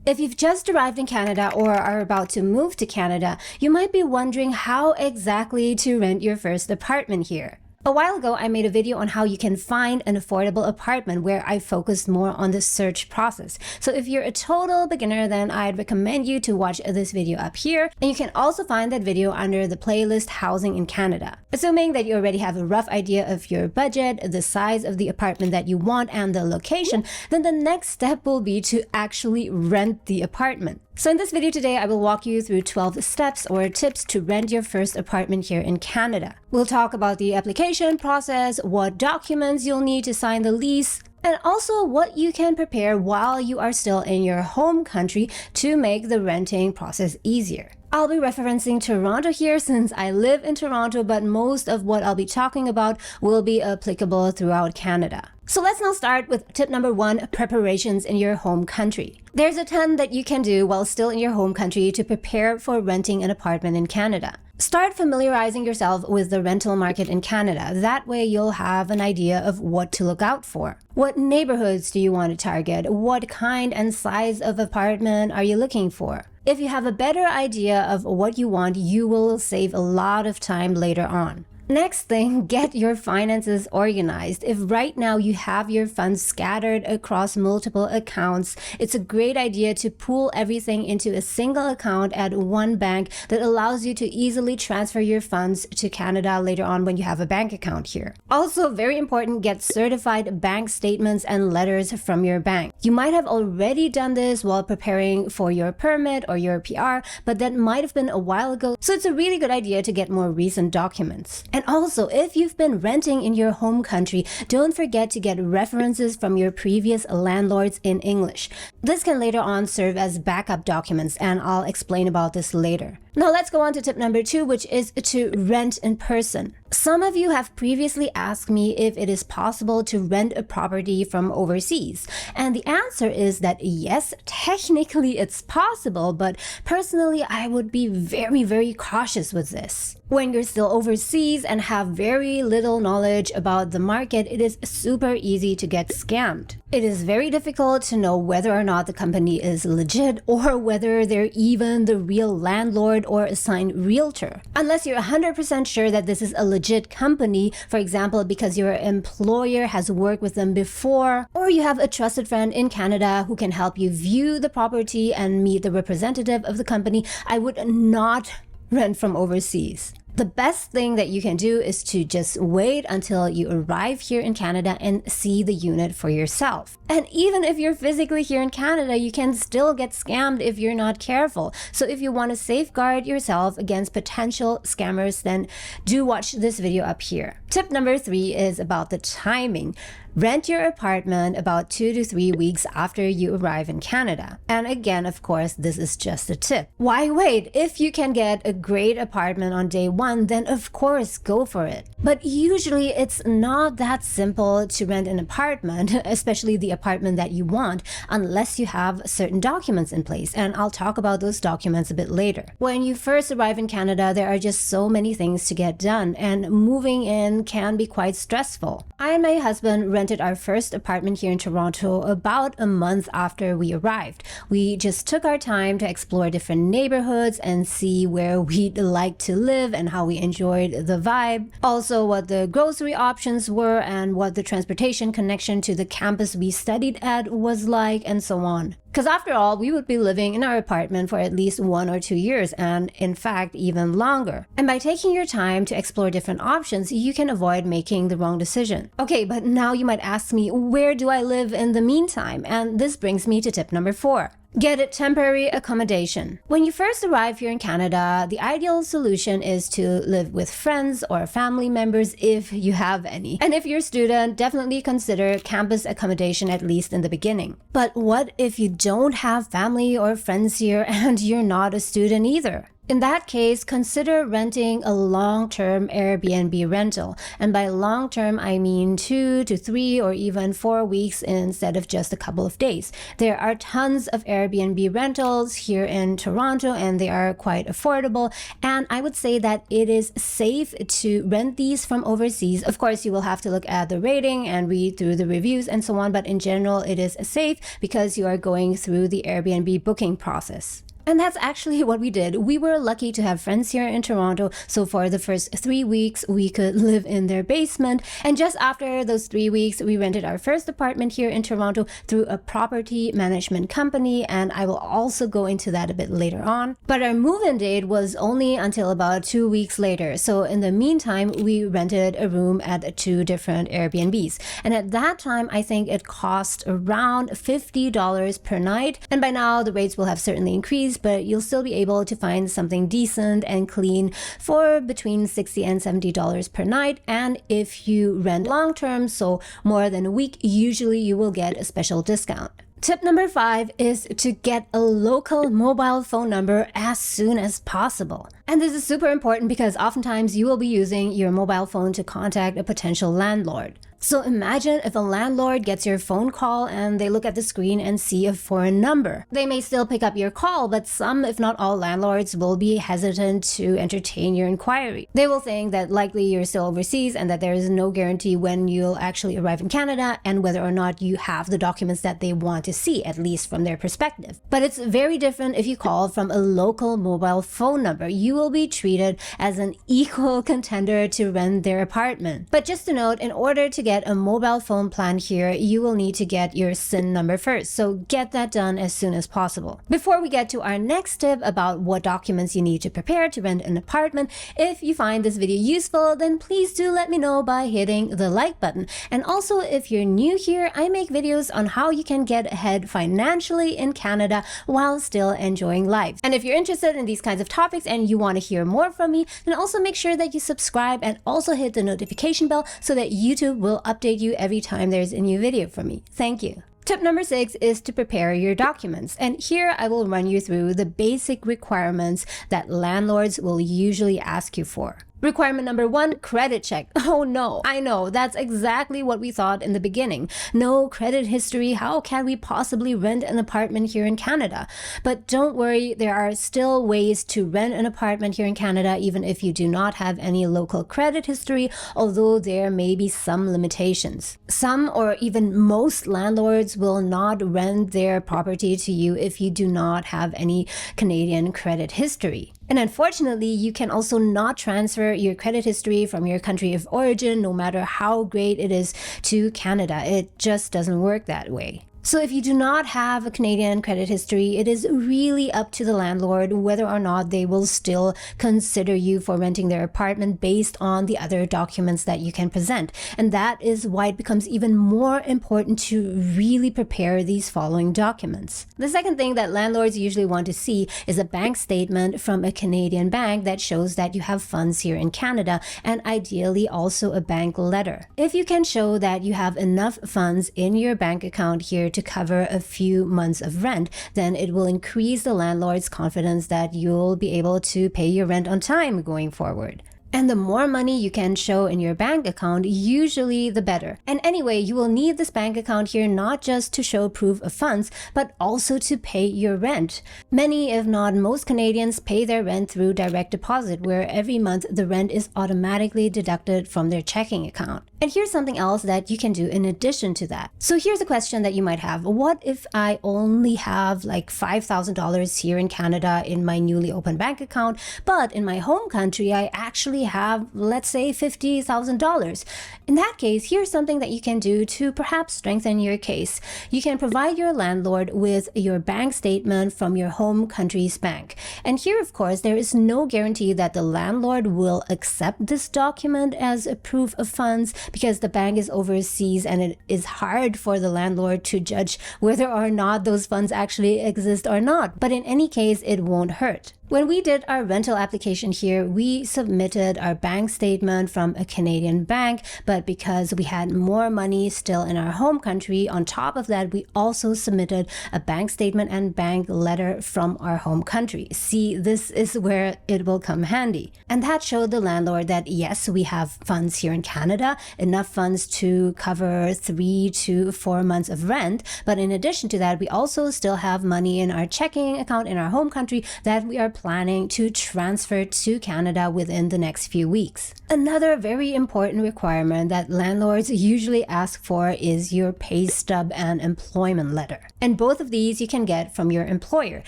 If you've just arrived in Canada or are about to move to Canada, you might be wondering how exactly to rent your first apartment here. A while ago, I made a video on how you can find an affordable apartment where I focused more on the search process. So if you're a total beginner, then I'd recommend you to watch this video up here. And you can also find that video under the playlist Housing in Canada. Assuming that you already have a rough idea of your budget, the size of the apartment that you want, and the location, then the next step will be to actually rent the apartment. So in this video today, I will walk you through 12 steps or tips to rent your first apartment here in Canada. We'll talk about the application process, what documents you'll need to sign the lease, and also what you can prepare while you are still in your home country to make the renting process easier. I'll be referencing Toronto here since I live in Toronto, but most of what I'll be talking about will be applicable throughout Canada. So let's now start with tip number 1, preparations in your home country. There's a ton that you can do while still in your home country to prepare for renting an apartment in Canada. Start familiarizing yourself with the rental market in Canada. That way you'll have an idea of what to look out for. What neighborhoods do you want to target? What kind and size of apartment are you looking for? If you have a better idea of what you want, you will save a lot of time later on. Next thing, get your finances organized. If right now you have your funds scattered across multiple accounts, it's a great idea to pool everything into a single account at one bank that allows you to easily transfer your funds to Canada later on when you have a bank account here. Also, very important, get certified bank statements and letters from your bank. You might have already done this while preparing for your permit or your PR, but that might have been a while ago, so it's a really good idea to get more recent documents. And also, if you've been renting in your home country, don't forget to get references from your previous landlords in English. This can later on serve as backup documents, and I'll explain about this later. Now let's go on to tip number 2, which is to rent in person. Some of you have previously asked me if it is possible to rent a property from overseas. And the answer is that yes, technically it's possible, but personally I would be very cautious with this. When you're still overseas and have very little knowledge about the market, it is super easy to get scammed. It is very difficult to know whether or not the company is legit or whether they're even the real landlord or assigned realtor. Unless you're 100% sure that this is a legit company, for example, because your employer has worked with them before, or you have a trusted friend in Canada who can help you view the property and meet the representative of the company, I would not rent from overseas. The best thing that you can do is to just wait until you arrive here in Canada and see the unit for yourself. And even if you're physically here in Canada, you can still get scammed if you're not careful. So if you want to safeguard yourself against potential scammers, then do watch this video up here. Tip number 3 is about the timing. Rent your apartment about 2 to 3 weeks after you arrive in Canada. And again, of course, this is just a tip. Why wait? If you can get a great apartment on day 1, then of course go for it. But usually it's not that simple to rent an apartment, especially the apartment that you want, unless you have certain documents in place. And I'll talk about those documents a bit later. When you first arrive in Canada, there are just so many things to get done, and moving in can be quite stressful. I and my husband rented our first apartment here in Toronto about a month after we arrived. We just took our time to explore different neighborhoods and see where we'd like to live and how we enjoyed the vibe. Also, what the grocery options were and what the transportation connection to the campus we studied at was like, and so on. Because after all, we would be living in our apartment for at least 1 or 2 years, and in fact, even longer. And by taking your time to explore different options, you can avoid making the wrong decision. Okay, but now you might ask me, where do I live in the meantime? And this brings me to tip number 4. Get a temporary accommodation. When you first arrive here in Canada, the ideal solution is to live with friends or family members if you have any. And if you're a student, definitely consider campus accommodation at least in the beginning. But what if you don't have family or friends here and you're not a student either? In that case, consider renting a long-term Airbnb rental. And by long-term, I mean 2 to 3 or even 4 weeks instead of just a couple of days. There are tons of Airbnb rentals here in Toronto and they are quite affordable. And I would say that it is safe to rent these from overseas. Of course, you will have to look at the rating and read through the reviews and so on, but in general, it is safe because you are going through the Airbnb booking process. And that's actually what we did. We were lucky to have friends here in Toronto, so for the first 3 weeks, we could live in their basement. And just after those 3 weeks, we rented our first apartment here in Toronto through a property management company, and I will also go into that a bit later on. But our move-in date was only until about 2 weeks later. So in the meantime, we rented a room at 2 different Airbnbs. And at that time, I think it cost around $50 per night. And by now, the rates will have certainly increased, but you'll still be able to find something decent and clean for between $60 and $70 per night. And if you rent long-term, so more than a week, usually you will get a special discount. Tip number 5 is to get a local mobile phone number as soon as possible. And this is super important because oftentimes you will be using your mobile phone to contact a potential landlord. So imagine if a landlord gets your phone call and they look at the screen and see a foreign number. They may still pick up your call, but some, if not all, landlords will be hesitant to entertain your inquiry. They will think that likely you're still overseas and that there is no guarantee when you'll actually arrive in Canada and whether or not you have the documents that they want to see, at least from their perspective. But it's very different if you call from a local mobile phone number. You will be treated as an equal contender to rent their apartment. But just to note, in order to get a mobile phone plan here, you will need to get your SIN number first. So get that done as soon as possible. Before we get to our next tip about what documents you need to prepare to rent an apartment, if you find this video useful, then please do let me know by hitting the like button. And also, if you're new here, I make videos on how you can get ahead financially in Canada while still enjoying life. And if you're interested in these kinds of topics and you want to hear more from me, then also make sure that you subscribe and also hit the notification bell so that YouTube will update you every time there's a new video from me. Thank you. Tip number 6 is to prepare your documents. And here I will run you through the basic requirements that landlords will usually ask you for. Requirement number 1, credit check. Oh no, I know, that's exactly what we thought in the beginning. No credit history, how can we possibly rent an apartment here in Canada? But don't worry, there are still ways to rent an apartment here in Canada even if you do not have any local credit history, although there may be some limitations. Some or even most landlords will not rent their property to you if you do not have any Canadian credit history. And unfortunately, you can also not transfer your credit history from your country of origin, no matter how great it is, to Canada. It just doesn't work that way. So if you do not have a Canadian credit history, it is really up to the landlord whether or not they will still consider you for renting their apartment based on the other documents that you can present. And that is why it becomes even more important to really prepare these following documents. The second thing that landlords usually want to see is a bank statement from a Canadian bank that shows that you have funds here in Canada, and ideally also a bank letter. If you can show that you have enough funds in your bank account here to cover a few months of rent, then it will increase the landlord's confidence that you'll be able to pay your rent on time going forward. And the more money you can show in your bank account, usually the better. And anyway, you will need this bank account here not just to show proof of funds, but also to pay your rent. Many, if not most Canadians, pay their rent through direct deposit, where every month the rent is automatically deducted from their checking account. And here's something else that you can do in addition to that. So here's a question that you might have. What if I only have like $5,000 here in Canada in my newly opened bank account, but in my home country, I actually have, let's say, $50,000. In that case, here's something that you can do to perhaps strengthen your case. You can provide your landlord with your bank statement from your home country's bank. And here, of course, there is no guarantee that the landlord will accept this document as a proof of funds because the bank is overseas and it is hard for the landlord to judge whether or not those funds actually exist or not. But in any case, it won't hurt. When we did our rental application here, we submitted our bank statement from a Canadian bank, but because we had more money still in our home country, on top of that, we also submitted a bank statement and bank letter from our home country. See, this is where it will come handy. And that showed the landlord that yes, we have funds here in Canada, enough funds to cover 3 to 4 months of rent. But in addition to that, we also still have money in our checking account in our home country that we are planning to transfer to Canada within the next few weeks. Another very important requirement that landlords usually ask for is your pay stub and employment letter. And both of these you can get from your employer.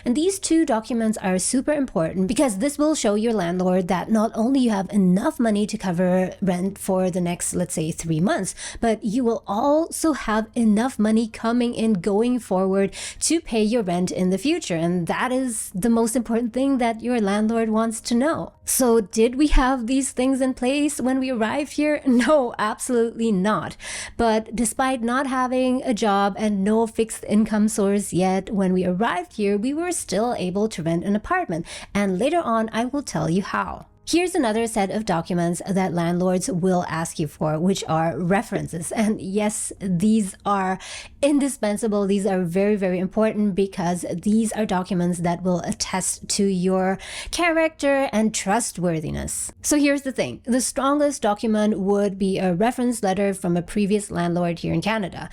And these two documents are super important because this will show your landlord that not only you have enough money to cover rent for the next, let's say, 3 months, but you will also have enough money coming in going forward to pay your rent in the future. And that is the most important thing that your landlord wants to know. So did we have these things in place when we arrived here? No, absolutely not. But despite not having a job and no fixed income source yet, when we arrived here, we were still able to rent an apartment. And later on, I will tell you how. Here's another set of documents that landlords will ask you for, which are references. And yes, these are indispensable. These are very, very important because these are documents that will attest to your character and trustworthiness. So here's the thing. The strongest document would be a reference letter from a previous landlord here in Canada,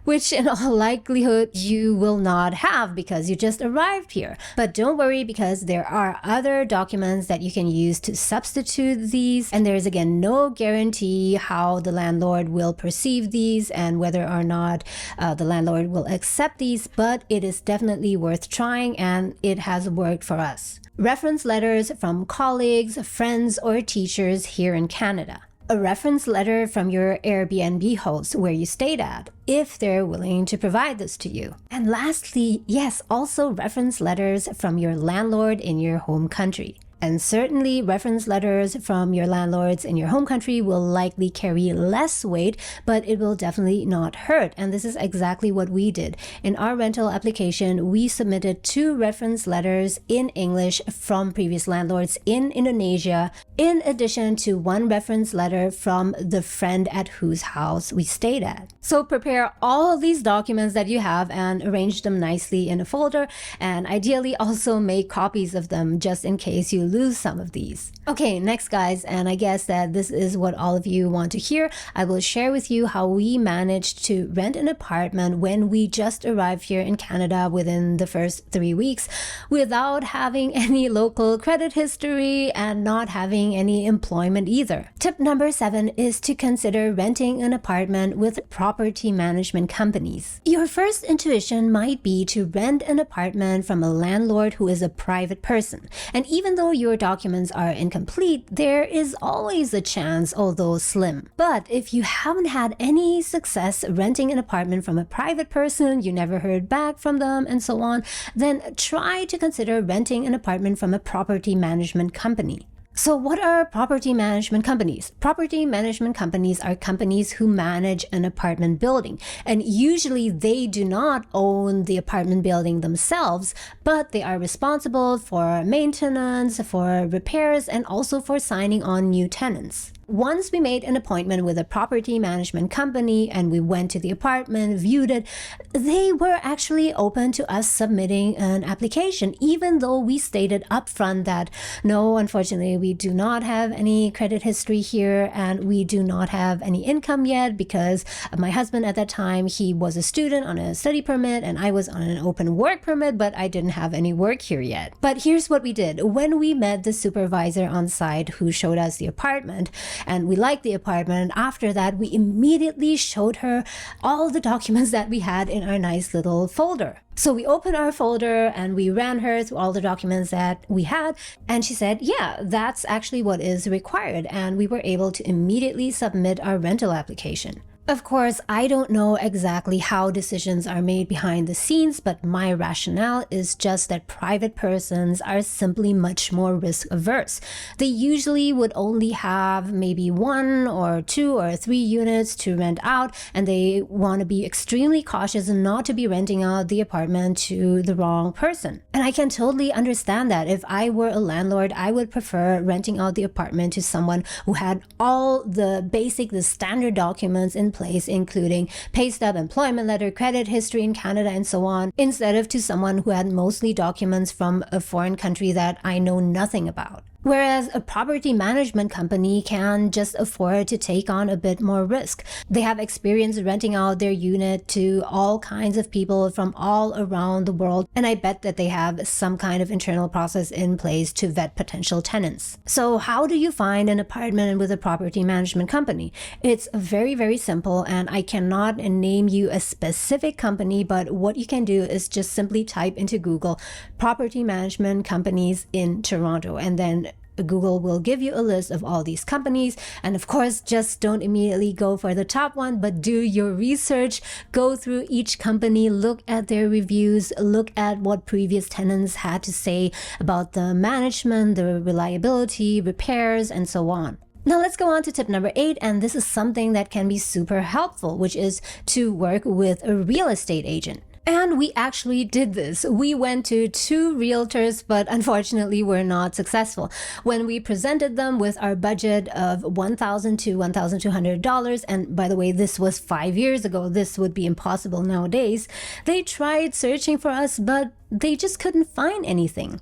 which in all likelihood you will not have because you just arrived here. But don't worry because there are other documents that you can use to substitute these, and there's again no guarantee how the landlord will perceive these and whether or not the landlord will accept these, but it is definitely worth trying and it has worked for us. Reference letters from colleagues, friends, or teachers here in Canada. A reference letter from your Airbnb host where you stayed at, if they're willing to provide this to you. And lastly, yes, also reference letters from your landlord in your home country. And certainly reference letters from your landlords in your home country will likely carry less weight, but it will definitely not hurt. And this is exactly what we did. In our rental application, we submitted 2 reference letters in English from previous landlords in Indonesia, in addition to 1 reference letter from the friend at whose house we stayed at. So prepare all of these documents that you have and arrange them nicely in a folder, and ideally also make copies of them just in case you lose some of these. Okay, next guys, and I guess that this is what all of you want to hear. I will share with you how we managed to rent an apartment when we just arrived here in Canada within the first 3 weeks without having any local credit history and not having any employment either. Tip number 7 is to consider renting an apartment with property management companies. Your first intuition might be to rent an apartment from a landlord who is a private person. And even though your documents are incomplete, there is always a chance, although slim. But if you haven't had any success renting an apartment from a private person, you never heard back from them, and so on, then try to consider renting an apartment from a property management company. So what are property management companies? Property management companies are companies who manage an apartment building. And usually they do not own the apartment building themselves, but they are responsible for maintenance, for repairs, and also for signing on new tenants. Once we made an appointment with a property management company and we went to the apartment, viewed it, they were actually open to us submitting an application, even though we stated upfront that no, unfortunately, we do not have any credit history here and we do not have any income yet because my husband at that time, he was a student on a study permit and I was on an open work permit, but I didn't have any work here yet. But here's what we did. When we met the supervisor on site who showed us the apartment, and we liked the apartment. After that, we immediately showed her all the documents that we had in our nice little folder. So we opened our folder and we ran her through all the documents that we had. And she said, yeah, that's actually what is required. And we were able to immediately submit our rental application. Of course, I don't know exactly how decisions are made behind the scenes, but my rationale is just that private persons are simply much more risk averse. They usually would only have maybe 1 or 2 or 3 units to rent out, and they want to be extremely cautious not to be renting out the apartment to the wrong person. And I can totally understand that. If I were a landlord, I would prefer renting out the apartment to someone who had all the standard documents in place, including pay stub, employment letter, credit history in Canada, and so on, instead of to someone who had mostly documents from a foreign country that I know nothing about. Whereas a property management company can just afford to take on a bit more risk. They have experience renting out their unit to all kinds of people from all around the world, and I bet that they have some kind of internal process in place to vet potential tenants. So how do you find an apartment with a property management company? It's very, very simple, and I cannot name you a specific company, but what you can do is just simply type into Google property management companies in Toronto, and then Google will give you a list of all these companies. And of course, just don't immediately go for the top one, but do your research, go through each company, look at their reviews, look at what previous tenants had to say about the management, the reliability, repairs, and so on. Now let's go on to tip number 8, and this is something that can be super helpful, which is to work with a real estate agent. And we actually did this. We went to 2 realtors, but unfortunately were not successful. When we presented them with our budget of $1,000 to $1,200, and by the way, this was 5 years ago, this would be impossible nowadays, they tried searching for us, but they just couldn't find anything.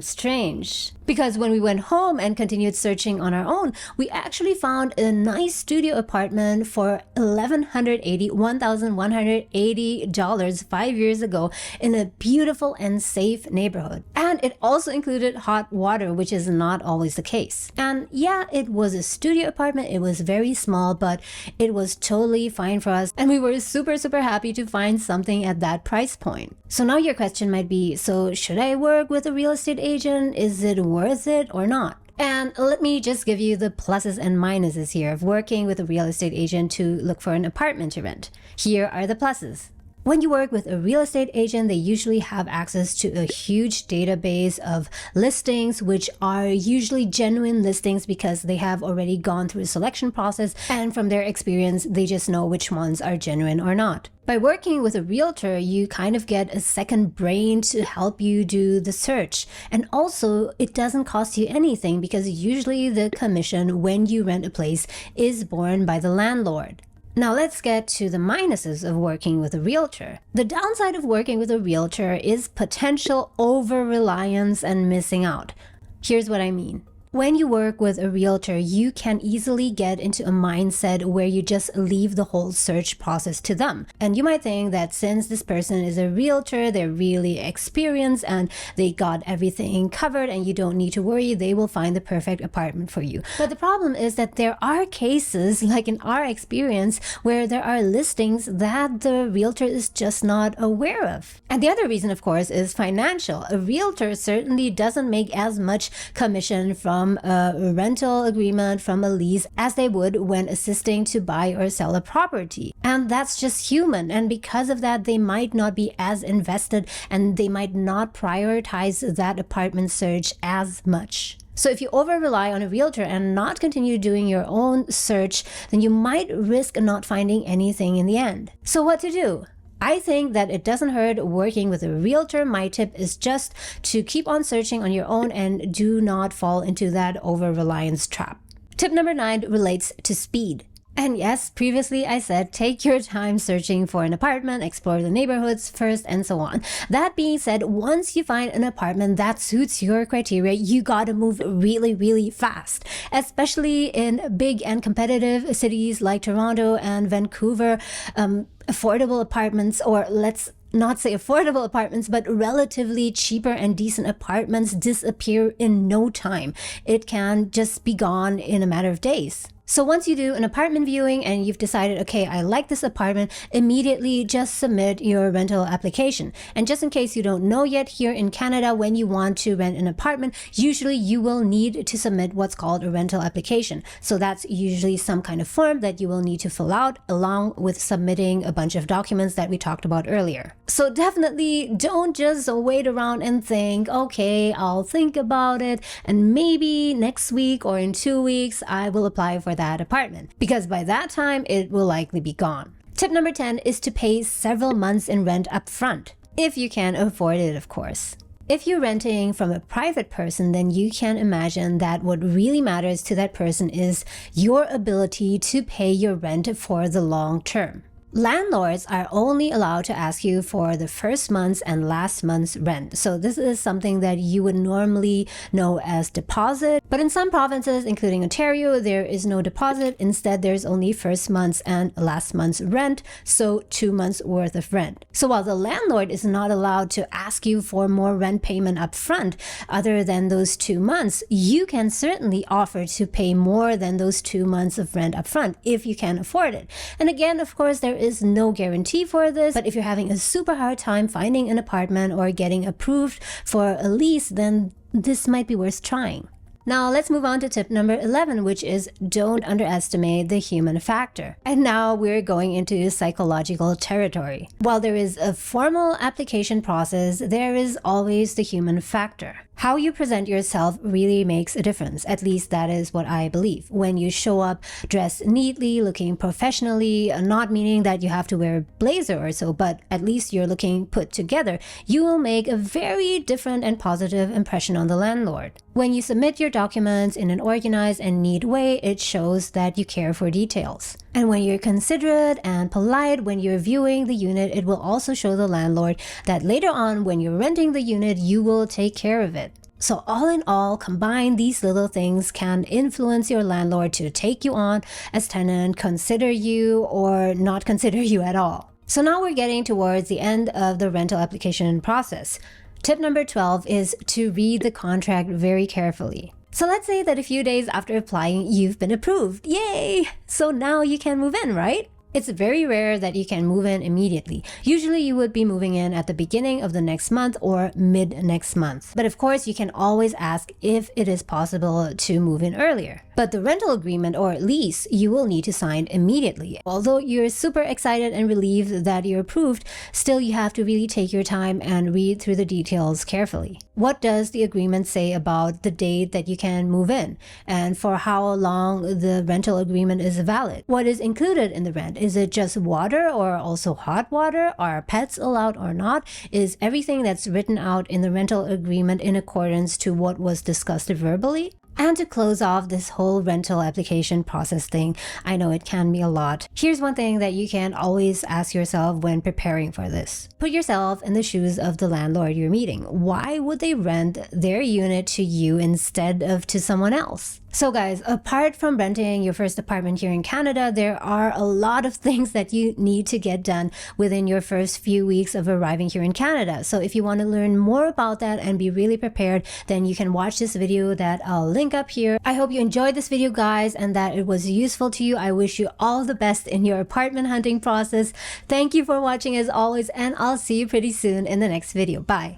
Strange. Because when we went home and continued searching on our own, we actually found a nice studio apartment for $1,180 5 years ago in a beautiful and safe neighborhood. And it also included hot water, which is not always the case. And yeah, it was a studio apartment. It was very small, but it was totally fine for us. And we were super, super happy to find something at that price point. So now your question might be, so should I work with a real estate agent? Is it worth it or not? And let me just give you the pluses and minuses here of working with a real estate agent to look for an apartment to rent. Here are the pluses. When you work with a real estate agent, they usually have access to a huge database of listings, which are usually genuine listings because they have already gone through a selection process, and from their experience, they just know which ones are genuine or not. By working with a realtor, you kind of get a second brain to help you do the search. And also, it doesn't cost you anything because usually the commission when you rent a place is borne by the landlord. Now let's get to the minuses of working with a realtor. The downside of working with a realtor is potential over-reliance and missing out. Here's what I mean. When you work with a realtor, you can easily get into a mindset where you just leave the whole search process to them. And you might think that since this person is a realtor, they're really experienced and they got everything covered and you don't need to worry, they will find the perfect apartment for you. But the problem is that there are cases, like in our experience, where there are listings that the realtor is just not aware of. And the other reason, of course, is financial. A realtor certainly doesn't make as much commission from a rental agreement, from a lease, as they would when assisting to buy or sell a property. And that's just human. And because of that, they might not be as invested and they might not prioritize that apartment search as much. So if you over-rely on a realtor and not continue doing your own search, then you might risk not finding anything in the end. So what to do? I think that it doesn't hurt working with a realtor. My tip is just to keep on searching on your own and do not fall into that over-reliance trap. Tip number 9 relates to speed. And yes, previously I said take your time searching for an apartment, explore the neighborhoods first, and so on. That being said, once you find an apartment that suits your criteria, you gotta move really, really fast. Especially in big and competitive cities like Toronto and Vancouver, affordable apartments, or let's not say affordable apartments, but relatively cheaper and decent apartments disappear in no time. It can just be gone in a matter of days. So once you do an apartment viewing and you've decided, okay, I like this apartment, immediately just submit your rental application. And just in case you don't know yet, here in Canada, when you want to rent an apartment, usually you will need to submit what's called a rental application. So that's usually some kind of form that you will need to fill out along with submitting a bunch of documents that we talked about earlier. So definitely don't just wait around and think, okay, I'll think about it and maybe next week or in 2 weeks I will apply for that apartment, because by that time it will likely be gone. Tip number 10 is to pay several months in rent up front, if you can afford it, of course. If you're renting from a private person, then you can imagine that what really matters to that person is your ability to pay your rent for the long term. Landlords are only allowed to ask you for the first month's and last month's rent. So this is something that you would normally know as deposit. But in some provinces, including Ontario, there is no deposit. Instead, there's only first month's and last month's rent. So 2 months worth of rent. So while the landlord is not allowed to ask you for more rent payment up front, other than those 2 months, you can certainly offer to pay more than those 2 months of rent up front if you can afford it. And again, of course, there is no guarantee for this, but if you're having a super hard time finding an apartment or getting approved for a lease, then this might be worth trying. Now let's move on to tip number 11, which is don't underestimate the human factor. And now we're going into psychological territory. While there is a formal application process, there is always the human factor. How you present yourself really makes a difference. At least that is what I believe. When you show up dressed neatly, looking professionally, not meaning that you have to wear a blazer or so, but at least you're looking put together, you will make a very different and positive impression on the landlord. When you submit your documents in an organized and neat way, it shows that you care for details. And when you're considerate and polite when you're viewing the unit, it will also show the landlord that later on when you're renting the unit, you will take care of it. So all in all, combine these little things can influence your landlord to take you on as tenant, consider you, or not consider you at all. So now we're getting towards the end of the rental application process. Tip number 12 is to read the contract very carefully. So let's say that a few days after applying, you've been approved. Yay! So now you can move in, right? It's very rare that you can move in immediately. Usually you would be moving in at the beginning of the next month or mid next month. But of course, you can always ask if it is possible to move in earlier. But the rental agreement or lease, you will need to sign immediately. Although you're super excited and relieved that you're approved, still you have to really take your time and read through the details carefully. What does the agreement say about the date that you can move in and for how long the rental agreement is valid? What is included in the rent? Is it just water or also hot water? Are pets allowed or not? Is everything that's written out in the rental agreement in accordance to what was discussed verbally? And to close off this whole rental application process thing, I know it can be a lot. Here's one thing that you can always ask yourself when preparing for this. Put yourself in the shoes of the landlord you're meeting. Why would they rent their unit to you instead of to someone else? So guys, apart from renting your first apartment here in Canada, there are a lot of things that you need to get done within your first few weeks of arriving here in Canada. So if you want to learn more about that and be really prepared, then you can watch this video that I'll link up here. I hope you enjoyed this video, guys, and that it was useful to you. I wish you all the best in your apartment hunting process. Thank you for watching as always, and I'll see you pretty soon in the next video. Bye.